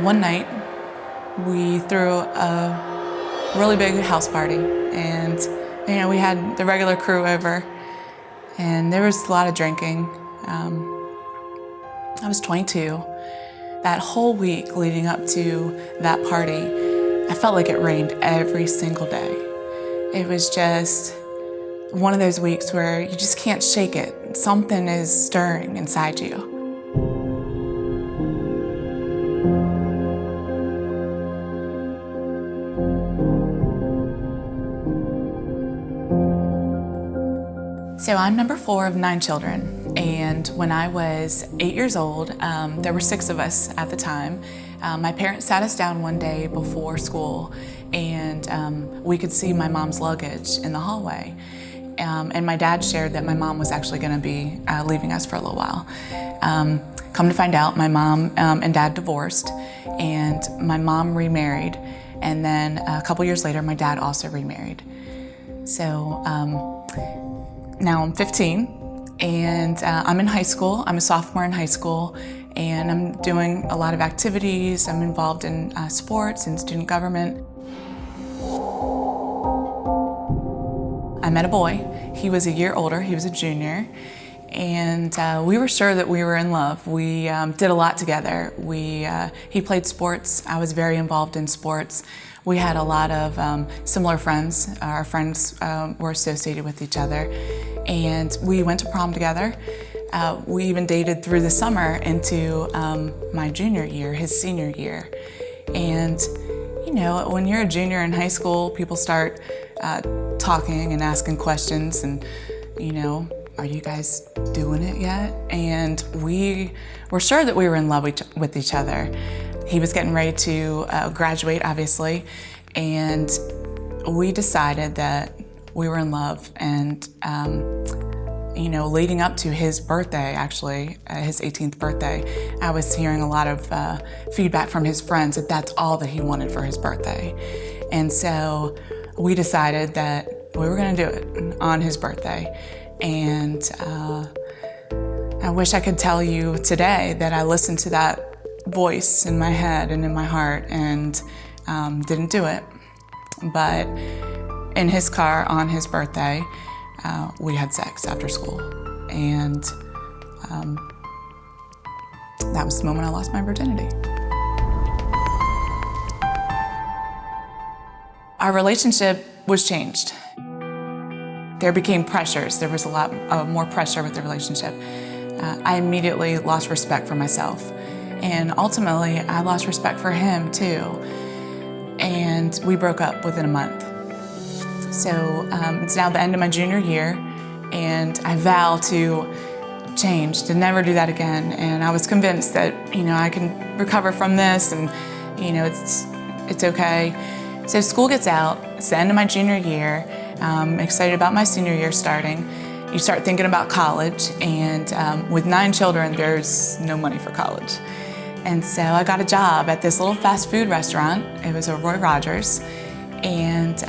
One night, we threw a really big house party, and we had the regular crew over, and there was a lot of drinking. I was 22. That whole week leading up to that party, I felt like it rained every single day. It was just one of those weeks where you just can't shake it. Something is stirring inside you. So I'm number 4 of 9 children, and when I was 8 years old, there were 6 of us at the time. My parents sat us down one day before school, and we could see my mom's luggage in the hallway. And my dad shared that my mom was actually going to be leaving us for a little while. Come to find out, my mom and dad divorced, and my mom remarried, and then a couple years later, my dad also remarried. So now I'm 15, and I'm in high school. I'm a sophomore in high school, and I'm doing a lot of activities. I'm involved in sports and student government. I met a boy. He was a year older. He was a junior, and we were sure that we were in love. We did a lot together. He played sports. I was very involved in sports. We had a lot of similar friends. Our friends were associated with each other, and we went to prom together. We even dated through the summer into my junior year, his senior year. And when you're a junior in high school, people start talking and asking questions, and are you guys doing it yet? And we were sure that we were in love with each other. He was getting ready to graduate, obviously, and we decided that we were in love. And leading up to his birthday, actually, his 18th birthday, I was hearing a lot of feedback from his friends that that's all that he wanted for his birthday. And so we decided that we were going to do it on his birthday. And I wish I could tell you today that I listened to that voice in my head and in my heart and didn't do it. But in his car on his birthday, we had sex after school. And that was the moment I lost my virginity. Our relationship was changed. There became pressures. There was a lot more pressure with the relationship. I immediately lost respect for myself. And ultimately, I lost respect for him too. And we broke up within a month. So it's now the end of my junior year, and I vow to change, to never do that again. And I was convinced that, I can recover from this, and, it's okay. So school gets out, it's the end of my junior year. I'm excited about my senior year starting. You start thinking about college, and with 9 children, there's no money for college. And so I got a job at this little fast food restaurant. It was a Roy Rogers, and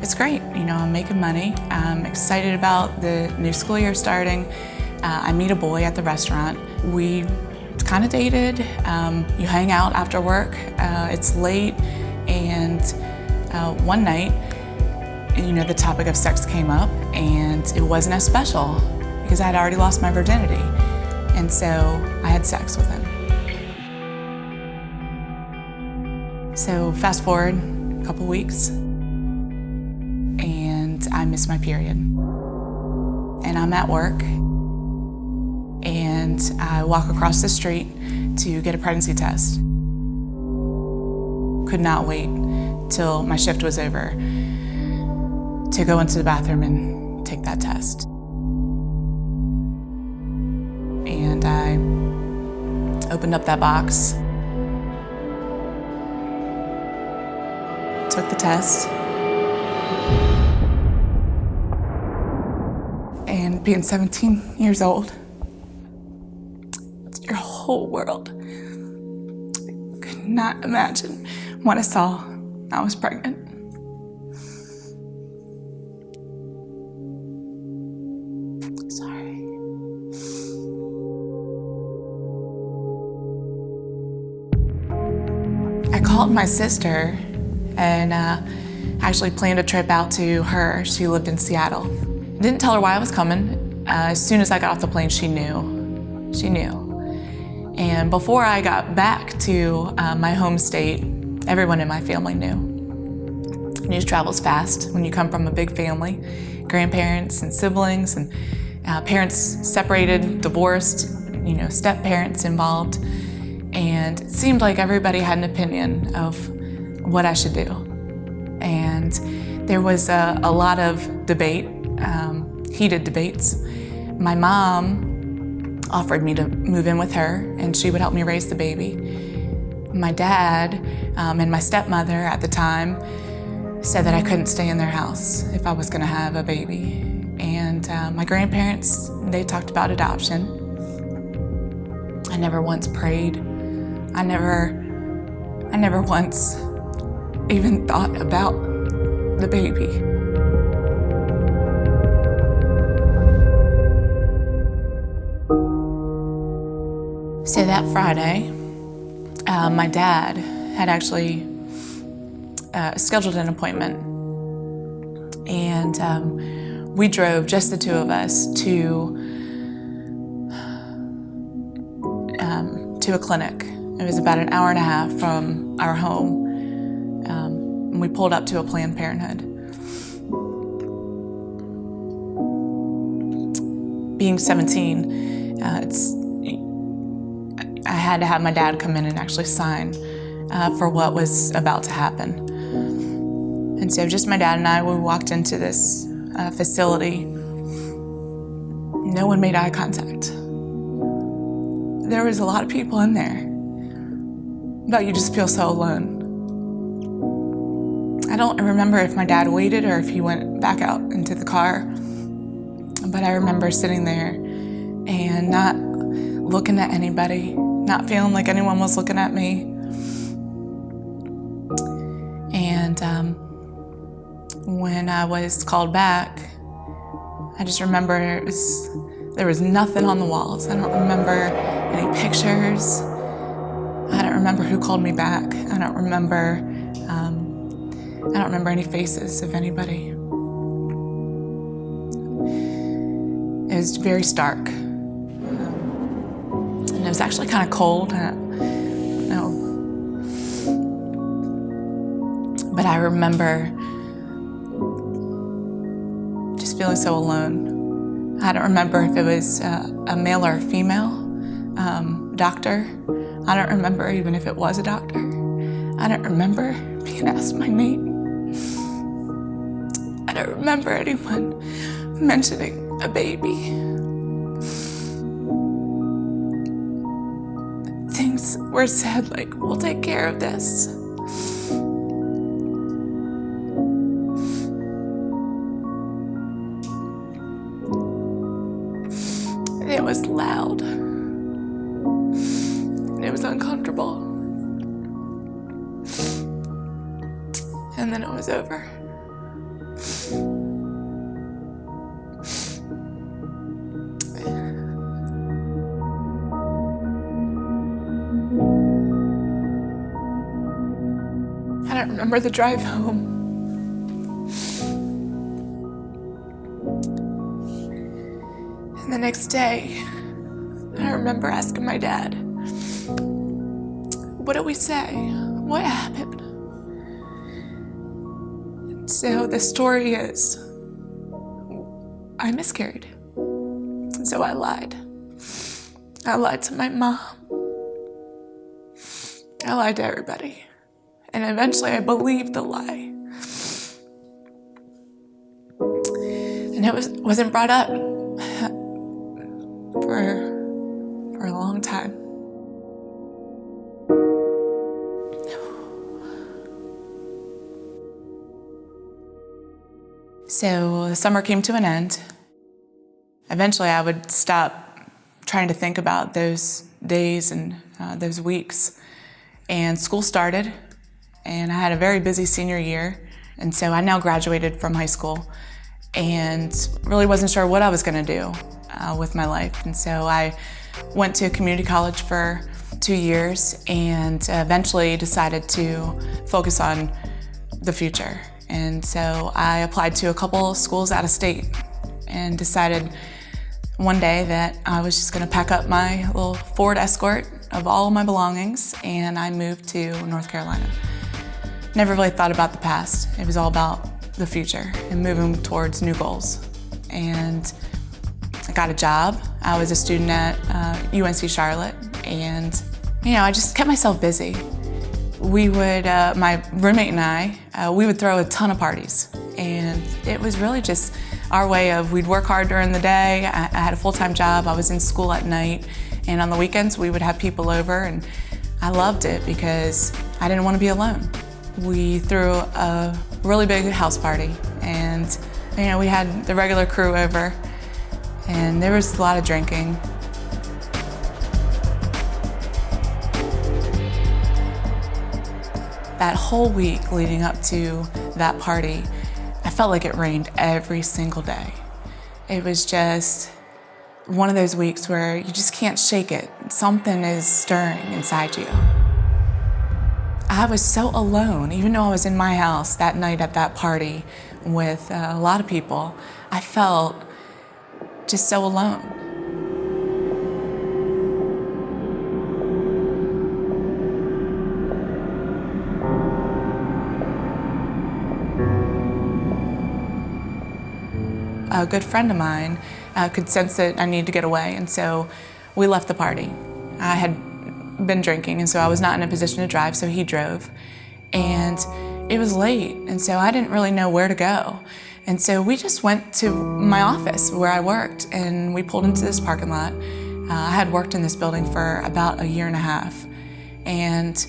it's great. I'm making money. I'm excited about the new school year starting. I meet a boy at the restaurant. We kind of dated. You hang out after work. It's late, and one night, the topic of sex came up, and it wasn't as special because I had already lost my virginity. And so I had sex with him. So fast forward a couple weeks, and I miss my period. And I'm at work, and I walk across the street to get a pregnancy test. Could not wait till my shift was over to go into the bathroom and take that test. And I opened up that box, took the test, and being 17 years old, it's your whole world. I could not imagine when I saw I was pregnant. Sorry. I called my sister and actually planned a trip out to her. She lived in Seattle. Didn't tell her why I was coming. As soon as I got off the plane, she knew. She knew. And before I got back to my home state, everyone in my family knew. News travels fast when you come from a big family, grandparents and siblings, and parents separated, divorced, step-parents involved. And it seemed like everybody had an opinion of what I should do. And there was a lot of debate, heated debates. My mom offered me to move in with her and she would help me raise the baby. My dad and my stepmother at the time said that I couldn't stay in their house if I was gonna have a baby. And my grandparents, they talked about adoption. I never once prayed. I never once even thought about the baby. So that Friday, my dad had actually scheduled an appointment, and we drove, just the two of us, to a clinic. It was about an hour and a half from our home. And we pulled up to a Planned Parenthood. Being 17, I had to have my dad come in and actually sign for what was about to happen. And so just my dad and I, we walked into this facility. No one made eye contact. There was a lot of people in there, but you just feel so alone. I don't remember if my dad waited or if he went back out into the car, but I remember sitting there and not looking at anybody, not feeling like anyone was looking at me. And when I was called back, I just remember there was nothing on the walls. I don't remember any pictures. I don't remember who called me back. I don't remember any faces of anybody. It was very stark. And it was actually kind of cold. But I remember just feeling so alone. I don't remember if it was a male or a female doctor. I don't remember even if it was a doctor. I don't remember being asked my name. I don't remember anyone mentioning a baby. Things were said like, we'll take care of this. It was loud. It was uncomfortable. And then it was over. I don't remember the drive home. And the next day, I remember asking my dad, what did we say? What happened? So the story is, I miscarried. So I lied. I lied to my mom. I lied to everybody. And eventually I believed the lie. And it wasn't brought up for a long time. So the summer came to an end. Eventually I would stop trying to think about those days and those weeks. And school started, and I had a very busy senior year. And so I now graduated from high school and really wasn't sure what I was gonna do with my life. And so I went to community college for 2 years and eventually decided to focus on the future. And so I applied to a couple schools out of state and decided one day that I was just gonna pack up my little Ford Escort of all of my belongings, and I moved to North Carolina. Never really thought about the past. It was all about the future and moving towards new goals. And I got a job. I was a student at UNC Charlotte, and I just kept myself busy. We would, my roommate and I, we would throw a ton of parties, and it was really just our way of, we'd work hard during the day. I had a full-time job. I was in school at night, and on the weekends we would have people over, and I loved it because I didn't want to be alone. We threw a really big house party, and we had the regular crew over, and there was a lot of drinking. That whole week leading up to that party, I felt like it rained every single day. It was just one of those weeks where you just can't shake it. Something is stirring inside you. I was so alone, even though I was in my house that night at that party with a lot of people. I felt just so alone. A good friend of mine could sense that I needed to get away, and so we left the party. I had been drinking, and so I was not in a position to drive, so he drove. And it was late, and so I didn't really know where to go. And so we just went to my office where I worked, and we pulled into this parking lot. I had worked in this building for about a year and a half, and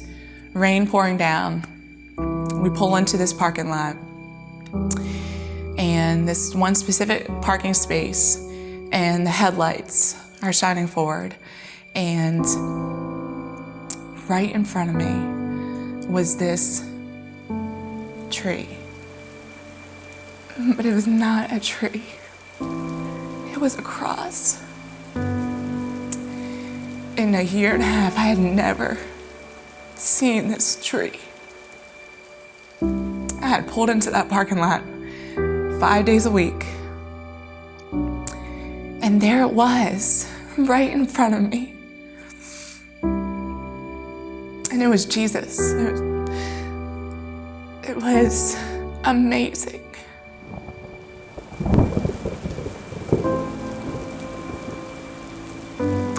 rain pouring down. We pull into this parking lot, and this one specific parking space, and the headlights are shining forward, and right in front of me was this tree. But it was not a tree. It was a cross. In a year and a half, I had never seen this tree. I had pulled into that parking lot 5 days a week. And there it was, right in front of me. And it was Jesus. It was amazing.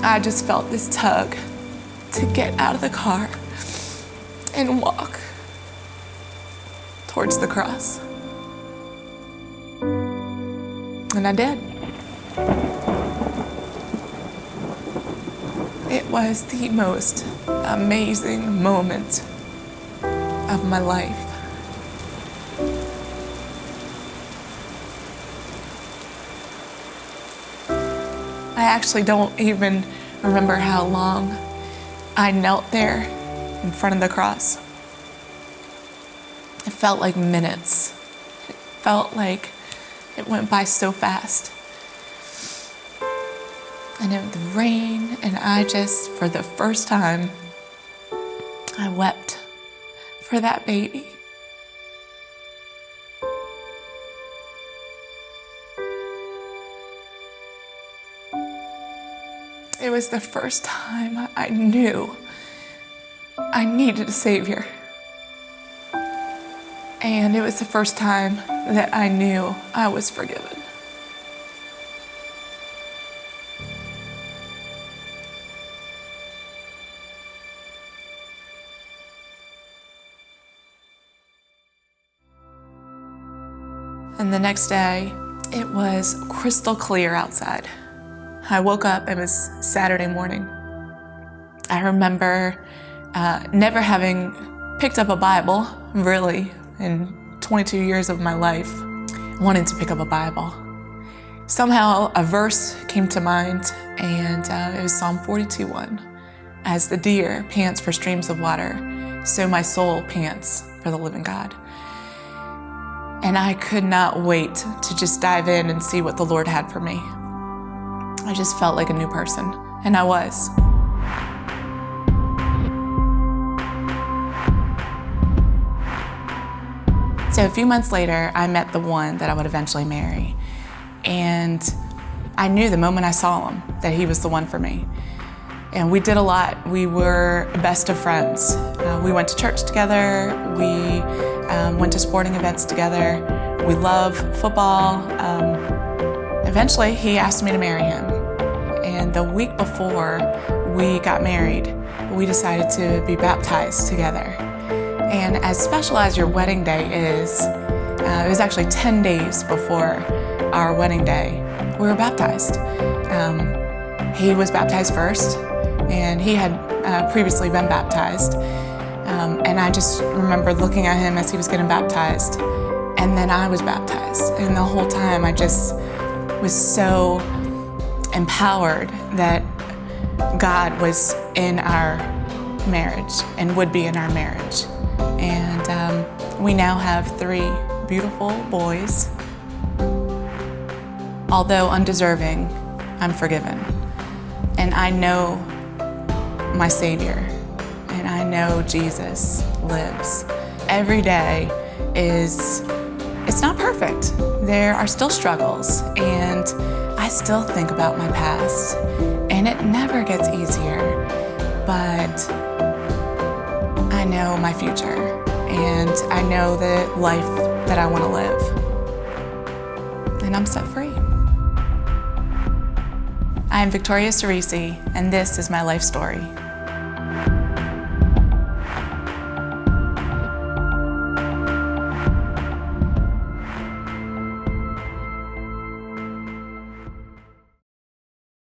I just felt this tug to get out of the car and walk towards the cross. And I did. It was the most amazing moment of my life. I actually don't even remember how long I knelt there in front of the cross. It felt like minutes. It felt like it went by so fast. And it was rain, and I just, for the first time, I wept for that baby. It was the first time I knew I needed a Savior. And it was the first time that I knew I was forgiven. And the next day, it was crystal clear outside. I woke up, it was Saturday morning. I remember never having picked up a Bible, really, in 22 years of my life, wanted to pick up a Bible. Somehow a verse came to mind, and it was Psalm 42:1. As the deer pants for streams of water, so my soul pants for the living God. And I could not wait to just dive in and see what the Lord had for me. I just felt like a new person, and I was. So a few months later, I met the one that I would eventually marry. And I knew the moment I saw him that he was the one for me. And we did a lot. We were best of friends. We went to church together. We went to sporting events together. We love football. Eventually, he asked me to marry him. And the week before we got married, we decided to be baptized together. And as special as your wedding day is, it was actually 10 days before our wedding day, we were baptized. He was baptized first, and he had previously been baptized. And I just remember looking at him as he was getting baptized, and then I was baptized. And the whole time I just was so empowered that God was in our marriage and would be in our marriage. And we now have 3 beautiful boys. Although undeserving, I'm forgiven. And I know my Savior, and I know Jesus lives. Every day it's not perfect. There are still struggles, and I still think about my past, and it never gets easier, but I know my future, and I know the life that I want to live, and I'm set free. I am Victoria Ciresi, and this is my life story.